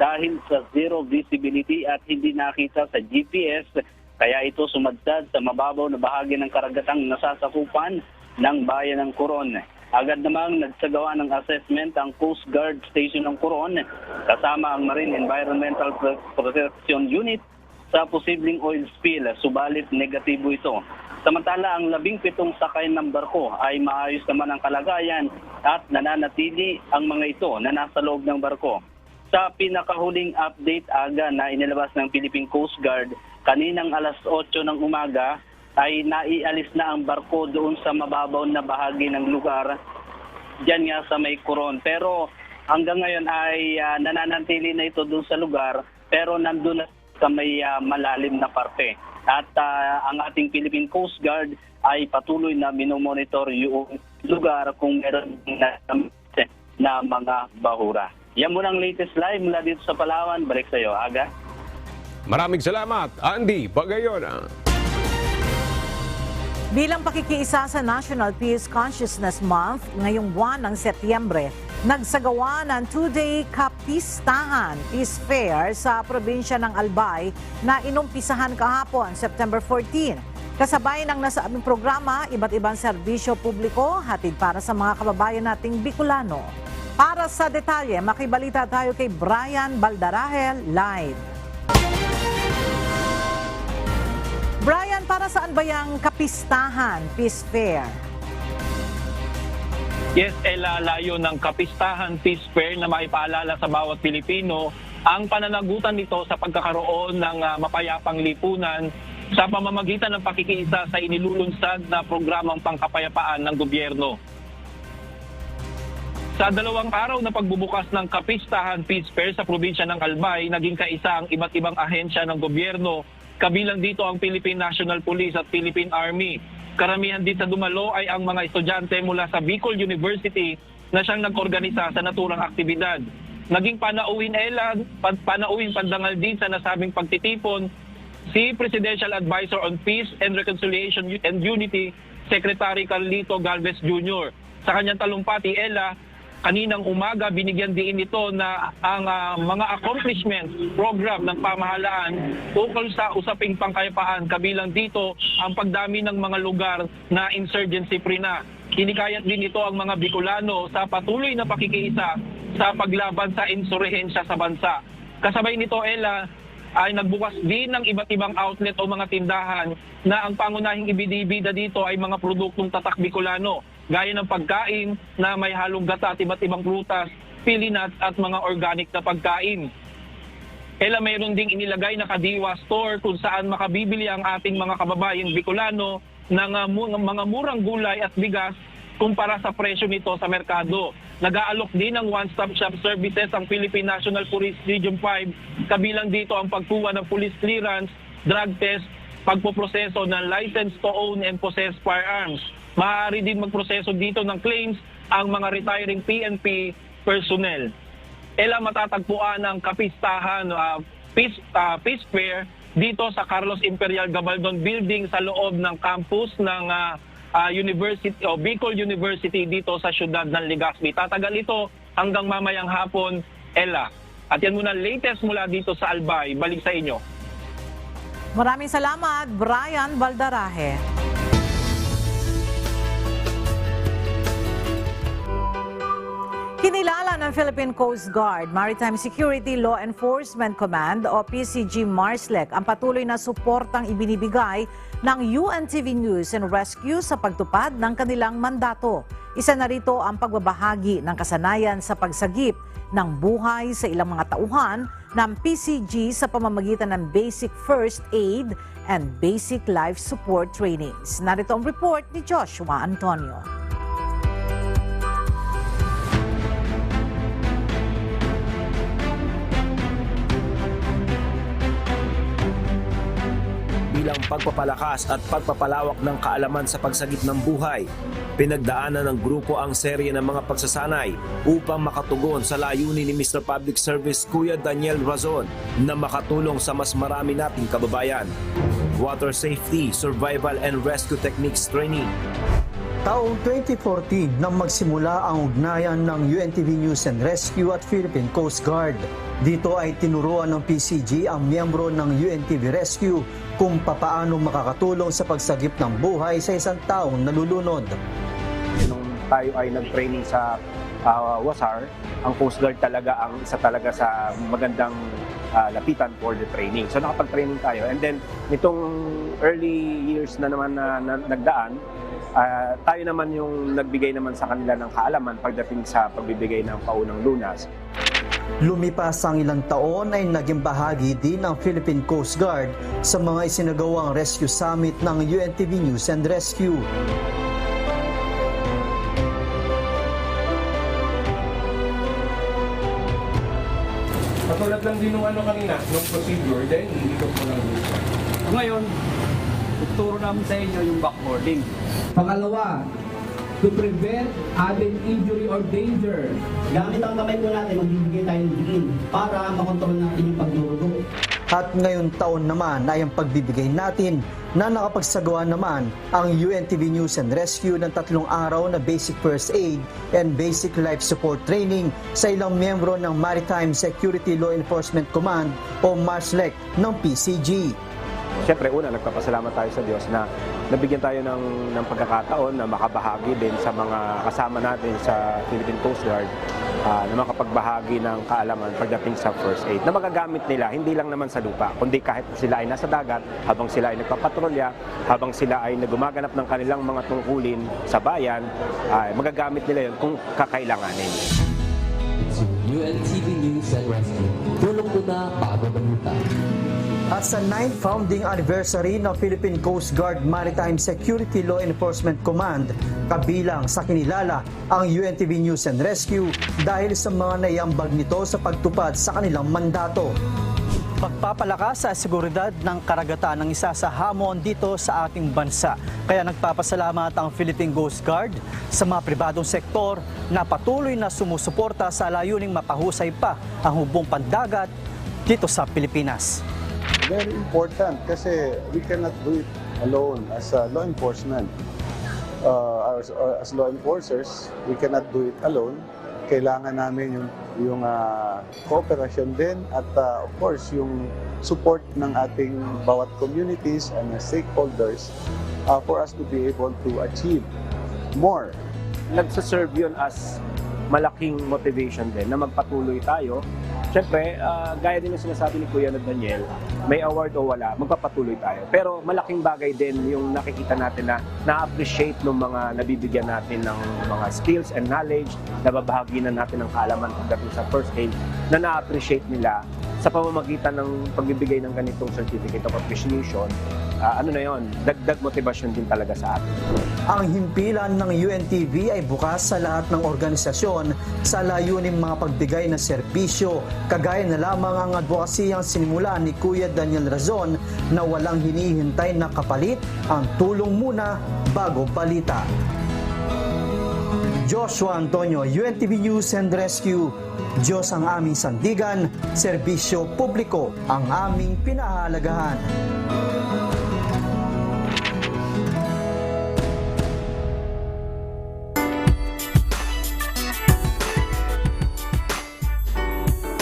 dahil sa zero visibility at hindi nakita sa GPS, kaya ito sumadsad sa mababaw na bahagi ng karagatang nasasakupan ng bayan ng Coron. Agad namang nagsagawa ng assessment ang Coast Guard Station ng Coron kasama ang Marine Environmental Protection Unit sa posibleng oil spill, subalit negatibo ito. Samantala, ang 17 sakay ng barko ay maayos naman ang kalagayan at nananatili ang mga ito na nasa loob ng barko. Sa pinakahuling update aga na inilabas ng Philippine Coast Guard, kaninang alas 8 ng umaga ay naialis na ang barko doon sa mababaw na bahagi ng lugar, dyan nga sa may Coron. Pero hanggang ngayon ay nananatili na ito doon sa lugar, pero nandun na sa may malalim na parte. At ang ating Philippine Coast Guard ay patuloy na minomonitor yung lugar kung meron na mga bahura. Yan muna ang latest live mula dito sa Palawan. Balik sa iyo, Aga. Maraming salamat, Andy Pagayona. Bilang pakikiisa sa National Peace Consciousness Month, ngayong buwan ng Setyembre, nagsagawa ng 2-day kapistahan Peace Fair sa probinsya ng Albay na inumpisahan kahapon, September 14. Kasabay ng nasaabing programa, iba't ibang serbisyo publiko hatid para sa mga kababayan nating Bicolano. Para sa detalye, makibalita tayo kay Brian Baldarahel live. Brian, para saan ba yung kapistahan Peace Fair? Yes, layo ng kapistahan Peace Fair na maipaalala sa bawat Pilipino ang pananagutan nito sa pagkakaroon ng mapayapang lipunan sa pamamagitan ng pakikiisa sa inilulunsad na programang pangkapayapaan ng gobyerno. Sa 2 araw na pagbubukas ng kapistahan Peace Fair sa probinsya ng Albay, naging kaisa ang iba't ibang ahensya ng gobyerno. Kabilang dito ang Philippine National Police at Philippine Army. Karamihan din sa dumalo ay ang mga estudyante mula sa Bicol University na siyang nag-organisa sa naturang aktibidad. Naging panauhin pandangal din sa nasabing pagtitipon si Presidential Advisor on Peace and Reconciliation and Unity, Secretary Carlito Galvez Jr. Sa kanyang talumpati, kaninang umaga binigyan din ito na ang mga accomplishment program ng pamahalaan ukol sa usaping pangkayapaan, kabilang dito ang pagdami ng mga lugar na insurgency-free na. Hinikayat din ito ang mga Bicolano sa patuloy na pakikiisa sa paglaban sa insurhensya sa bansa. Kasabay nito, ay nagbukas din ng iba't ibang outlet o mga tindahan na ang pangunahing ibinibida dito ay mga produktong tatak Bicolano, gaya ng pagkain na may halong gata at iba't ibang prutas, pili-nuts at mga organic na pagkain. Mayroon ding inilagay na Kadiwa Store kung saan makabibili ang ating mga kababayang Bicolano ng mga murang gulay at bigas kumpara sa presyo nito sa merkado. Nag-aalok din ng one-stop shop services ang Philippine National Police Region 5, kabilang dito ang pagkuha ng police clearance, drug test, pagpoproseso ng license to own and possess firearms. Maaari din magproseso dito ng claims ang mga retiring PNP personnel. Matatagpuan ang kapistahan Peace Fair dito sa Carlos Imperial Gabaldon Building sa loob ng campus ng University o Bicol University dito sa siyudad ng Legazpi. Tatagal ito hanggang mamayang hapon, At yan muna latest mula dito sa Albay. Balik sa inyo. Maraming salamat, Brian Baldarahe. Kinilala ng Philippine Coast Guard, Maritime Security Law Enforcement Command o PCG MARSLEC ang patuloy na suportang ibinibigay ng UNTV News and Rescue sa pagtupad ng kanilang mandato. Isa na rito ang pagbabahagi ng kasanayan sa pagsagip ng buhay sa ilang mga tauhan ng PCG sa pamamagitan ng Basic First Aid and Basic Life Support Trainings. Narito ang report ni Joshua Antonio. ng pagpapalakas at pagpapalawak ng kaalaman sa pagsagip ng buhay. Pinagdaanan ng grupo ang serye ng mga pagsasanay upang makatugon sa layunin ni Mr. Public Service Kuya Daniel Razon na makatulong sa mas marami nating kababayan. Water Safety, Survival and Rescue Techniques Training. Taong 2014 nang magsimula ang ugnayan ng UNTV News and Rescue at Philippine Coast Guard. Dito ay tinuruan ng PCG ang miyembro ng UNTV Rescue kung papaano makakatulong sa pagsagip ng buhay sa isang taong nalulunod. Nung tayo ay nag-training sa WASAR, ang Coast Guard talaga ang isa talaga sa magandang lapitan for the training. So nakapag-training tayo. And then, nitong early years na naman na nagdaan, tayo naman yung nagbigay naman sa kanila ng kaalaman pagdating sa pagbibigay ng paunang lunas. Lumipas ang ilang taon ay naging bahagi din ng Philippine Coast Guard sa mga isinagawang rescue summit ng UNTV News and Rescue. Katulad lang din nung kanina, nung procedure, then iikot mo lang dito. Ngayon, tuturo namin sa inyo yung backboarding. Pangalawa, to prevent added injury or danger. Gamit ang kamay po natin, magbibigay tayo ng diin para makontrol natin yung pagdurugo. At ngayon taon naman ay ang pagbibigay natin na nakapagsagawa naman ang UNTV News and Rescue ng 3 araw na Basic First Aid and Basic Life Support Training sa ilang miyembro ng Maritime Security Law Enforcement Command o MARSLEC ng PCG. Siyempre, una, nagpapasalamat tayo sa Diyos na nabigyan tayo ng pagkakataon na makabahagi din sa mga kasama natin sa Philippine Coast Guard na makapagbahagi ng kaalaman pagdating sa first aid na magagamit nila hindi lang naman sa lupa, kundi kahit sila ay nasa dagat, habang sila ay nagpapatrolya, habang sila ay nagumaganap ng kanilang mga tungkulin sa bayan, magagamit nila yun kung kakailanganin. UNTV News and Rescue. Tulong ko na bago balita. At sa 9th founding anniversary ng Philippine Coast Guard Maritime Security Law Enforcement Command, kabilang sa kinilala ang UNTV News and Rescue dahil sa mga naiambag nito sa pagtupad sa kanilang mandato. Pagpapalakas sa seguridad ng karagatan ng isa sa hamon dito sa ating bansa. Kaya nagpapasalamat ang Philippine Coast Guard sa mga pribadong sektor na patuloy na sumusuporta sa layuning mapahusay pa ang hubong pandagat dito sa Pilipinas. Very important kasi we cannot do it alone as law enforcement. As law enforcers, we cannot do it alone. Kailangan namin yung cooperation din at of course yung support ng ating bawat communities and stakeholders for us to be able to achieve more. Nagsaserve yun as malaking motivation din na magpatuloy tayo. Siyempre, gaya din yung sinasabi ni Kuya Daniel, may award o wala, magpapatuloy tayo. Pero malaking bagay din yung nakikita natin na na-appreciate ng mga nabibigyan natin ng mga skills and knowledge, nababahagi na natin ng kaalaman pagdating sa first aid, na na-appreciate nila sa pamamagitan ng pagbibigay ng ganitong certificate of appreciation. Dagdag motivasyon din talaga sa atin. Ang himpilan ng UNTV ay bukas sa lahat ng organisasyon sa layuning mga pagbigay ng serbisyo, kagaya na lamang ang advokasiyang sinimulan ni Kuya Daniel Razon na walang hinihintay na kapalit, ang tulong muna bago balita. Joshua Antonio, UNTV News and Rescue. Diyos ang aming sandigan, serbisyo publiko ang aming pinahahalagahan.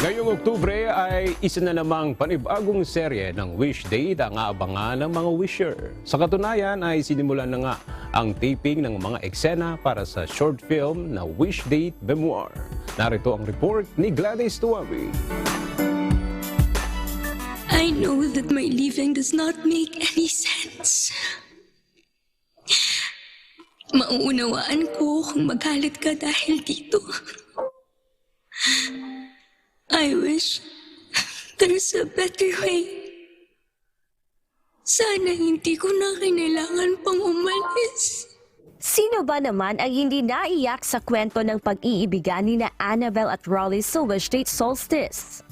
Ngayong Oktubre ay isa na namang panibagong serye ng Wish Date ang aabangan ng mga wisher. Sa katunayan ay sinimulan na nga ang taping ng mga eksena para sa short film na Wish Date Memoir. Narito ang report ni Gladys Tuwari. I know that my living does not make any sense. Mauunawaan ko kung magalit ka dahil dito. I wish there's a better way. Sana hindi ko na kailangan pang umalis. Sino ba naman ang hindi naiyak sa kwento ng pag-iibigan ni na Annabelle at Rolly sa Wish Date Solstice?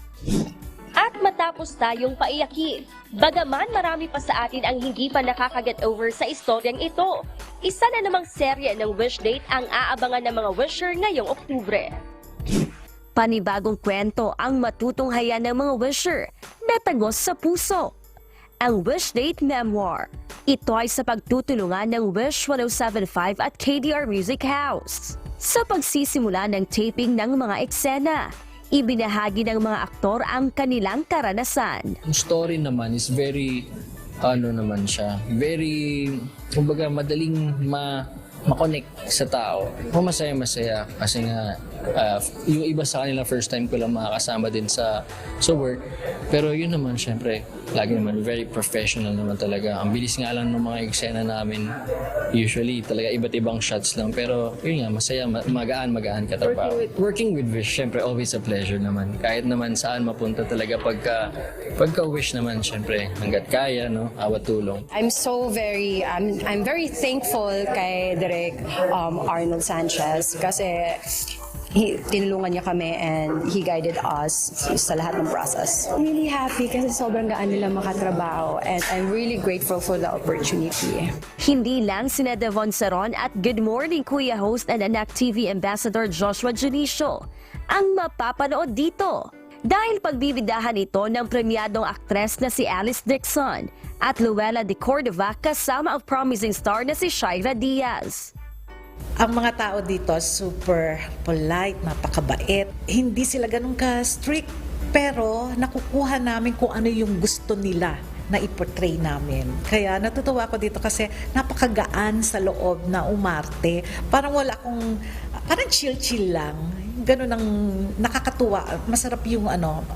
At matapos tayong paiyakin. Bagaman marami pa sa atin ang hindi pa nakaka-get over sa istoryang ito. Isa na namang serye ng wish date ang aabangan ng mga wisher ngayong Oktubre. Panibagong kwento ang matutunghayan ng mga wisher na tagos sa puso. Ang Wish Date Memoir. Ito ay sa pagtutulungan ng Wish 1075 at KDR Music House. Sa pagsisimula ng taping ng mga eksena, ibinahagi ng mga aktor ang kanilang karanasan. Ang story naman is very, kumbaga madaling ma-connect sa tao. Masaya-masaya kasi nga yung iba sa kanila first time ko lang makakasama din sa work. Pero yun naman syempre, lagi naman very professional naman talaga. Ang bilis nga lang ng mga eksena namin. Usually talaga iba't ibang shots lang. Pero yun nga, masaya, magaan katrabaho. Working with Wish, syempre always a pleasure naman. Kahit naman saan mapunta talaga pagka-wish naman syempre hanggat kaya, no? Awat tulong. I'm very thankful kay Direk Arnold Sanchez kasi tinulungan niya kami and he guided us sa lahat ng process. Really happy kasi sobrang gaan nila makatrabaho and I'm really grateful for the opportunity. Hindi lang sina Devon Saron at Good Morning Kuya host and Anak TV Ambassador Joshua Junicio ang mapapanood dito. Dahil pagbibidahan ito ng premyadong aktres na si Alice Dixon at Luella de Cordova kasama ang promising star na si Shaira Diaz. Ang mga tao dito super polite, napakabait. Hindi sila ganun ka-strict, pero nakukuha namin kung ano yung gusto nila na i-portray namin. Kaya natutuwa ako dito kasi napakagaan sa loob na umarte. Parang parang chill-chill lang. Ganun ang nakakatuwa. Masarap yung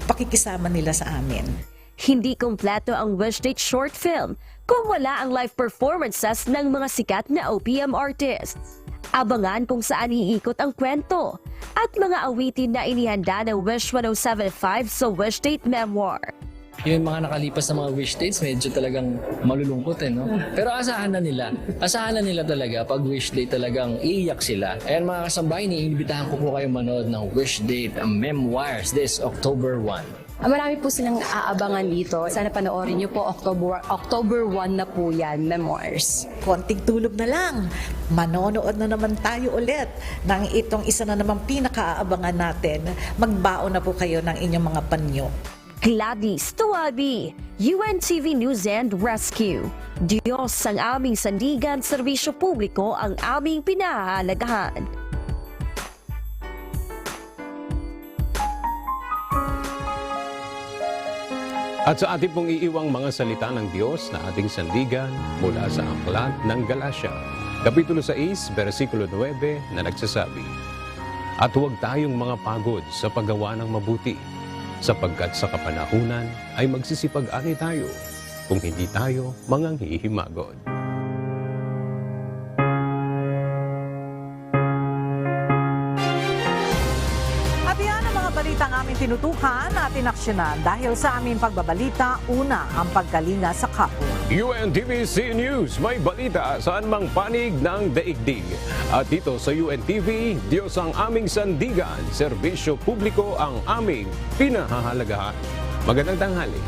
pakikisama nila sa amin. Hindi kompleto ang Wish Date short film kung wala ang live performances ng mga sikat na OPM artists. Abangan kung saan iikot ang kwento at mga awitin na inihanda ng Wish 1075 sa Wish Date Memoir. Yung mga nakalipas na mga wish dates, medyo talagang malulungkot no? Pero asahan na nila talaga pag wish date talagang iiyak sila. Ayan mga kasambahay, iniimbitahan ko po kayo manood ng Wish Date Memoirs this October 1. Marami po silang aabangan dito. Sana panoorin niyo po, October 1 na po yan, Memoirs. Konting tulog na lang. Manonood na naman tayo ulit ng itong isa na namang pinakaabangan natin. Magbaon na po kayo ng inyong mga panyo. Gladys Tuwabi, UNTV News and Rescue. Diyos ang aming sandigan, serbisyo publiko ang aming pinahahalagahan. At sa ating pong iiwang mga salita ng Diyos na ating sandigan mula sa Aklat ng Galacia, Kapitulo 6, versikulo 9 na nagsasabi, "At huwag tayong mga pagod sa paggawa ng mabuti, sapagkat sa kapanahunan ay magsisipag-ani tayo kung hindi tayo manganghihimagod." Balitang aming tinutukan at inaksyonan dahil sa aming pagbabalita, una ang pagkalinga sa kapwa. UNTV News, may balita saan mang panig ng daigdig. At dito sa UNTV, Diyos ang aming sandigan, serbisyo publiko ang aming pinahahalagahan. Magandang tanghali.